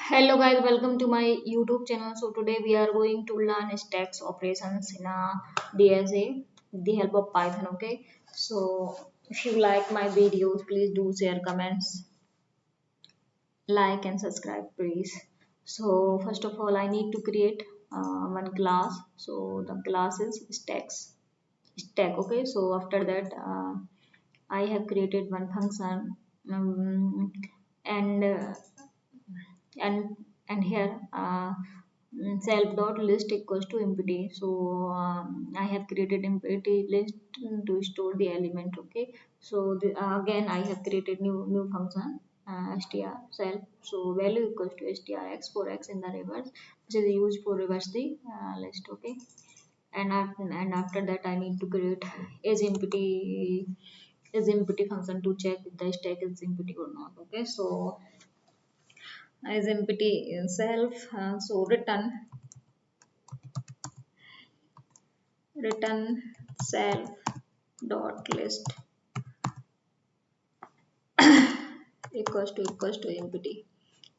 Hello guys, welcome to my YouTube channel. So today we are going to learn stacks operations in a DSA with the help of Python. Okay. So if you like my videos, please do share, comments, like and subscribe, please. So first of all, I need to create one class. So the class is stack. Okay. So after that, I have created one function, and and and here self dot list equals to empty. So I have created empty list to store the element. Okay, so again I have created new function, str self. So value equals to strx for x in the reverse, which is used for reverse the list. Okay, and after that I need to create is empty function to check if the stack is empty or not. Okay, so is empty self. So return self dot list equals to empty.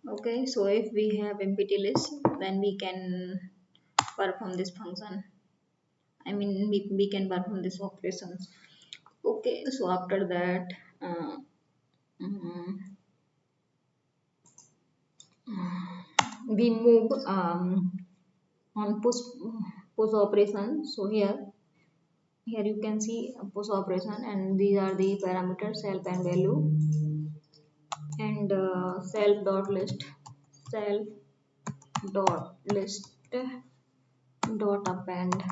Okay, so if we have empty list, then we can perform this function. We can perform this operations. Okay, so after that, mm, we move on push operation. So here you can see a push operation, and these are the parameters self and value, and self dot list dot append.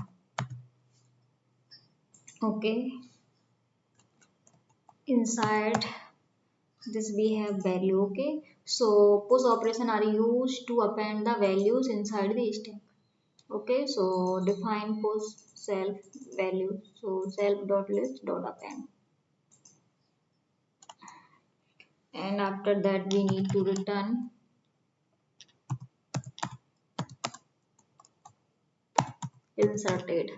Okay, inside this we have value. Okay, so push operation are used to append the values inside the stack. Okay, so define push self value. So self dot list dot append, and after that we need to return inserted.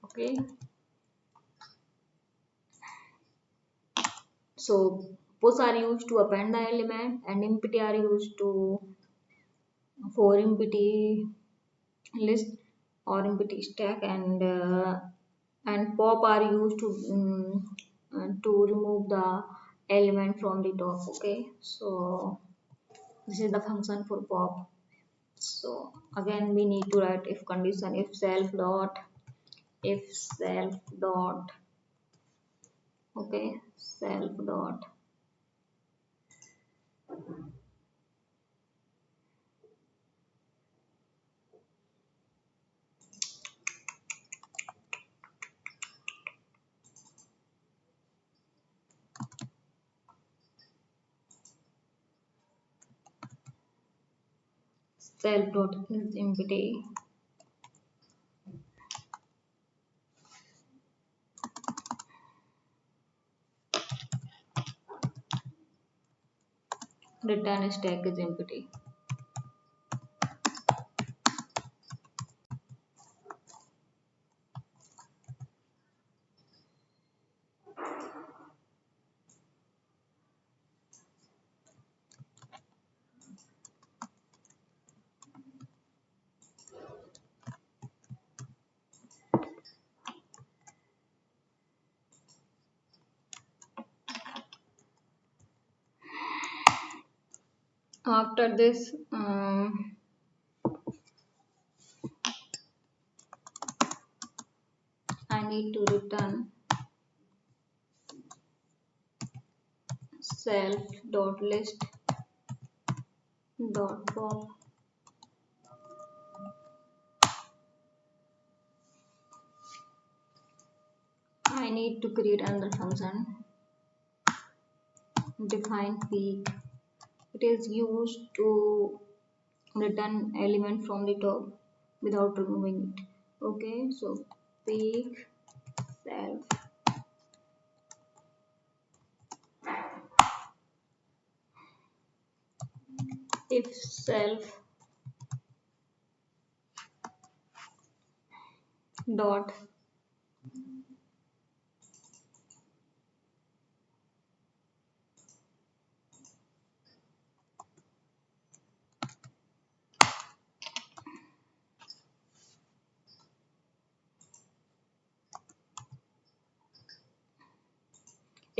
Okay, so push are used to append the element, and empty are used to for empty list or empty stack, and pop are used to remove the element from the top. Okay, so this is the function for pop. So again we need to write if condition, if self dot okay self dot self dot is empty, return stack is empty. After this, I need to return self dot list dot pop. I need to create another function, define peak. It is used to return element from the top without removing it. Okay, so peak self if self dot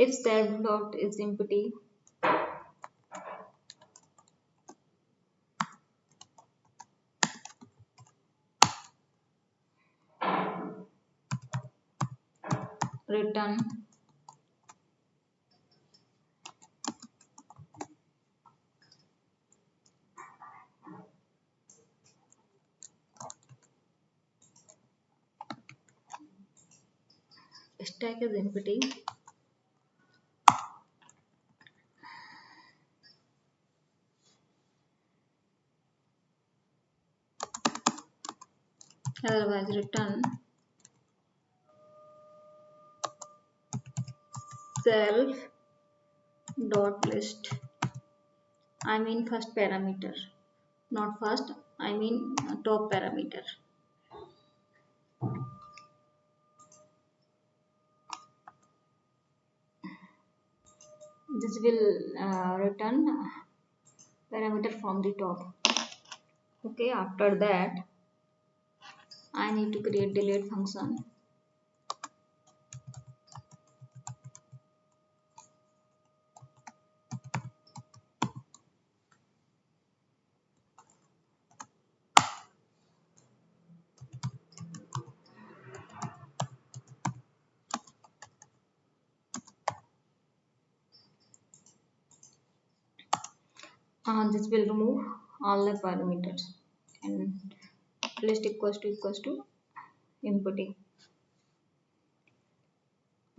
If self dot is empty, return stack is empty. Otherwise, return self dot list. I mean first parameter, not first. I mean top parameter. This will return parameter from the top. Okay, after that I need to create delete function. This will remove all the parameters and list equals to inputting.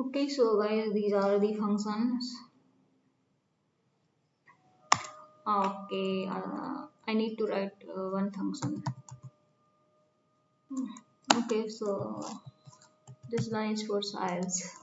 Okay, so guys, these are the functions. Okay, I need to write one function. Okay, so this line is for size.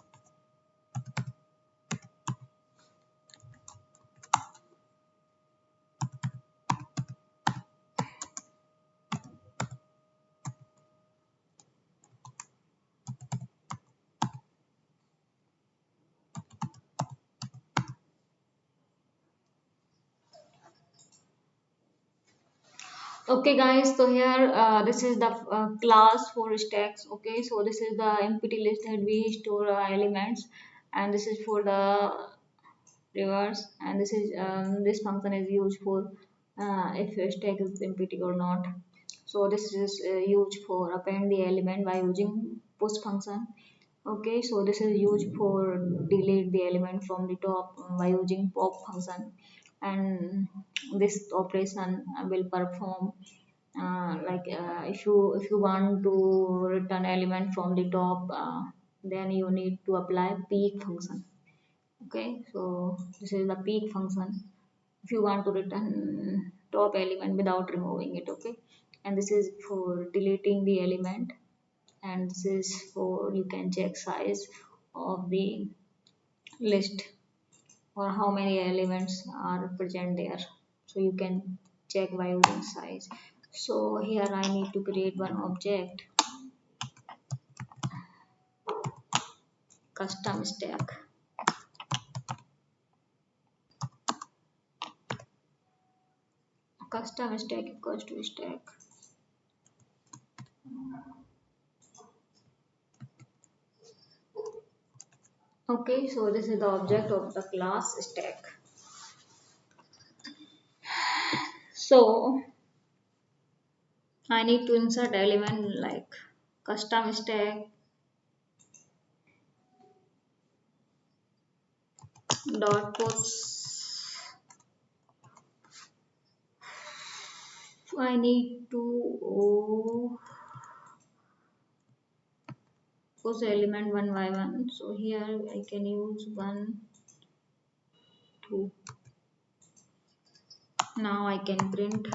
Okay guys, so here this is the class for stacks. Okay, so this is the empty list that we store elements, and this is for the reverse, and this is this function is used for if your stack is empty or not. So this is used for append the element by using push function. Okay, so this is used for delete the element from the top by using pop function, and this operation will perform if you want to return element from the top, then you need to apply peek function. Okay, so this is the peek function if you want to return top element without removing it. Okay, and this is for deleting the element, and this is for you can check size of the list or how many elements are present there, so you can check by using size. So here I need to create one object, custom stack. Custom stack equals to stack. Okay, so this is the object of the class stack. So I need to insert element like custom stack dot push. I need to push element one by one. So here I can use 1, 2. Now I can print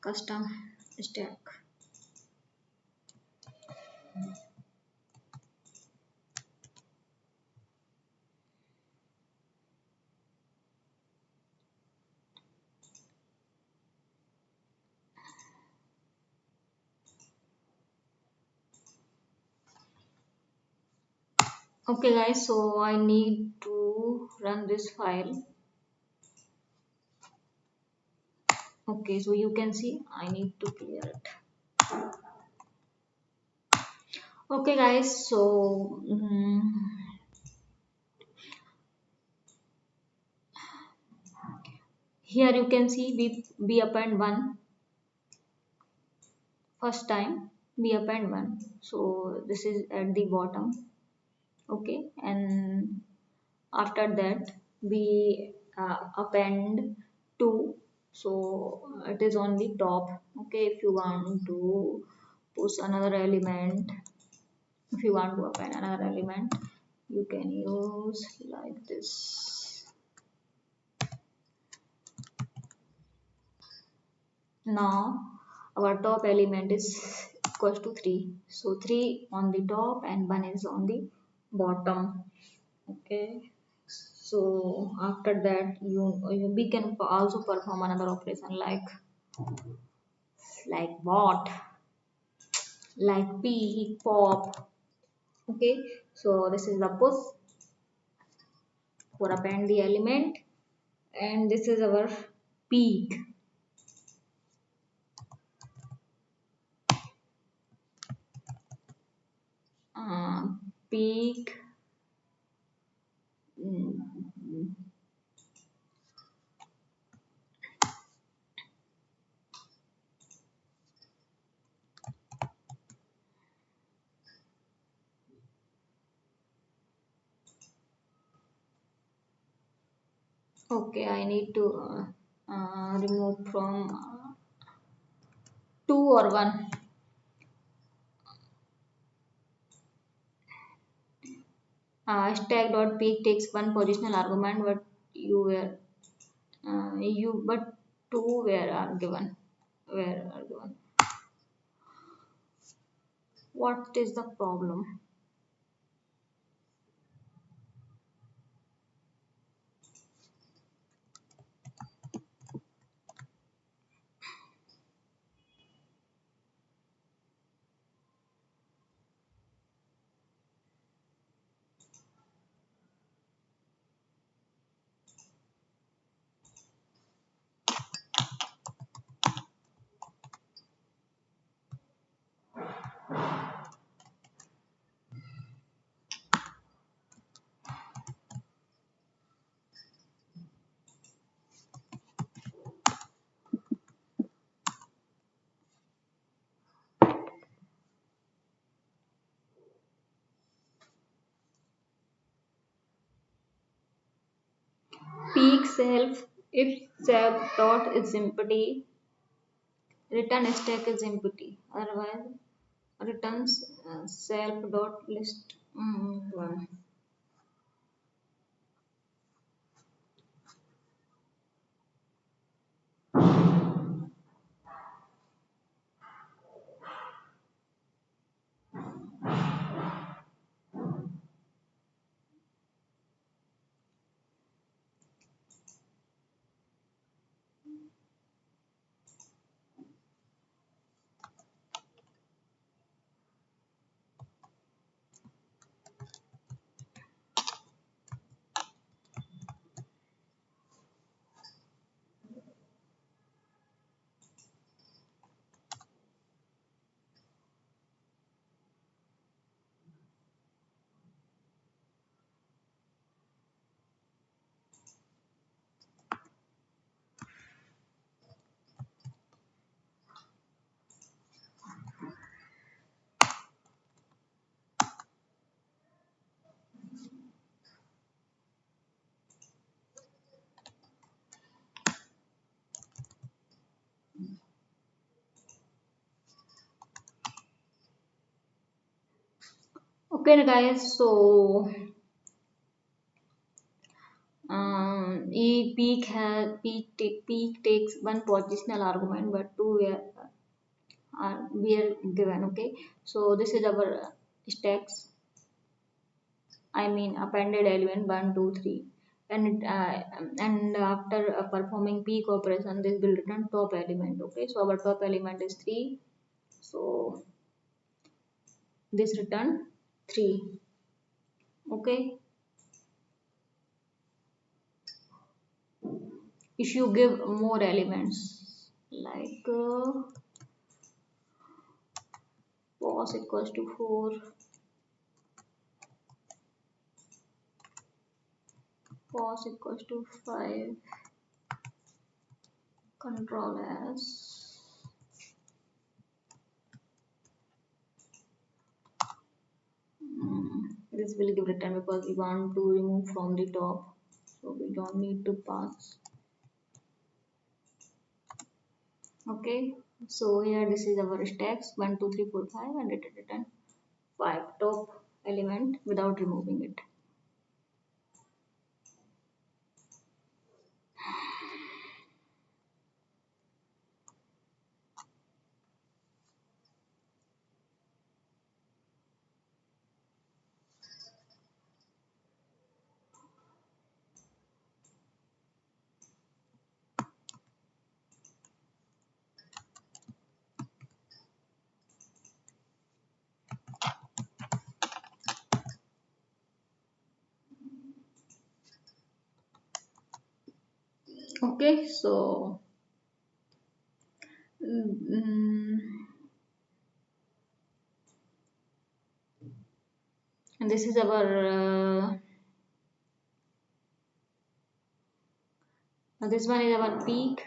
custom stack. Okay guys, so I need to run this file. Okay, so you can see I need to clear it. Okay guys, so Here you can see we append one first time, we append one, so this is at the bottom. Okay, and after that we append 2, so it is on the top. Okay, if you want to push another element, if you want to append another element, you can use like this. Now our top element is equals to 3, so 3 on the top and 1 is on the bottom. Okay, so after that we can also perform another operation like what, like peek, pop. Okay, so this is the push for append the element, and this is our peek. uh, Peek. mm, okay, I need to remove from 2 or 1. Stack dot peek takes one positional argument, but but 2 where are given. What is the problem? Peek self, if self dot is empty, return stack is empty. Otherwise, returns self dot list 1. Okay, guys. So peek takes one positional argument, but 2 were given. Okay, so this is our stacks. I mean appended element 1, 2, 3, and after performing peek operation, this will return top element. Okay, so our top element is 3, so this return 3. Okay, if you give more elements like pos equals to 4, pos equals to 5, control S. This will give return because we want to remove from the top, so we don't need to pass. Okay, so here this is our stacks 1 2 3 4 5 and it return 5 top element without removing it. Okay, so mm, and this is our this one is our peak,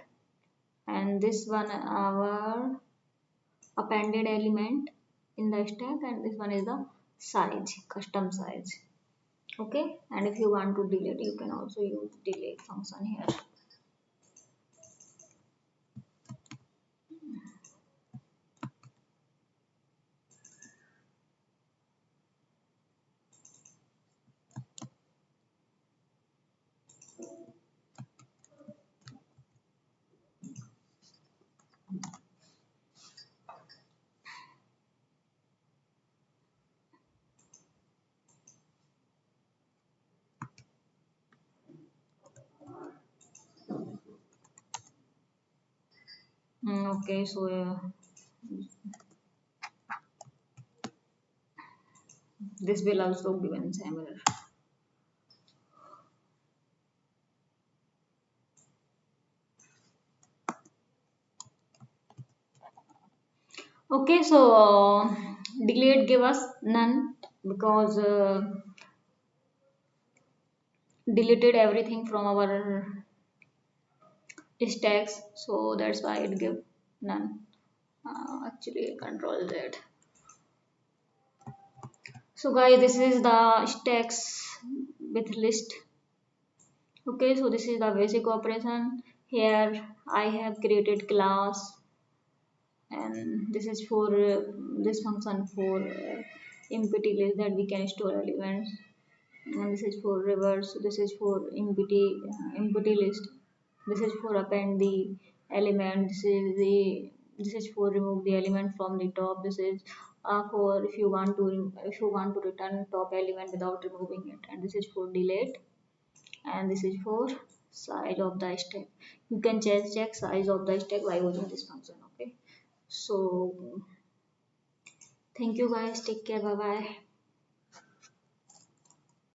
and this one our appended element in the stack, and this one is the size, custom size. Okay, and if you want to delete, you can also use delete function here. Okay, so this will also given same error. Okay, so delete give us none because deleted everything from our stacks, so that's why it give none. Actually, control Z. So guys, this is the stacks with list. Okay, so this is the basic operation. Here I have created class, and this is for this function for empty list that we can store elements, and this is for reverse, this is for empty list, this is for append the element, this is for remove the element from the top, this is for if you want to return top element without removing it, and this is for delete, and this is for size of the stack. You can check size of the stack by using this function. Okay, so thank you guys, take care, bye bye.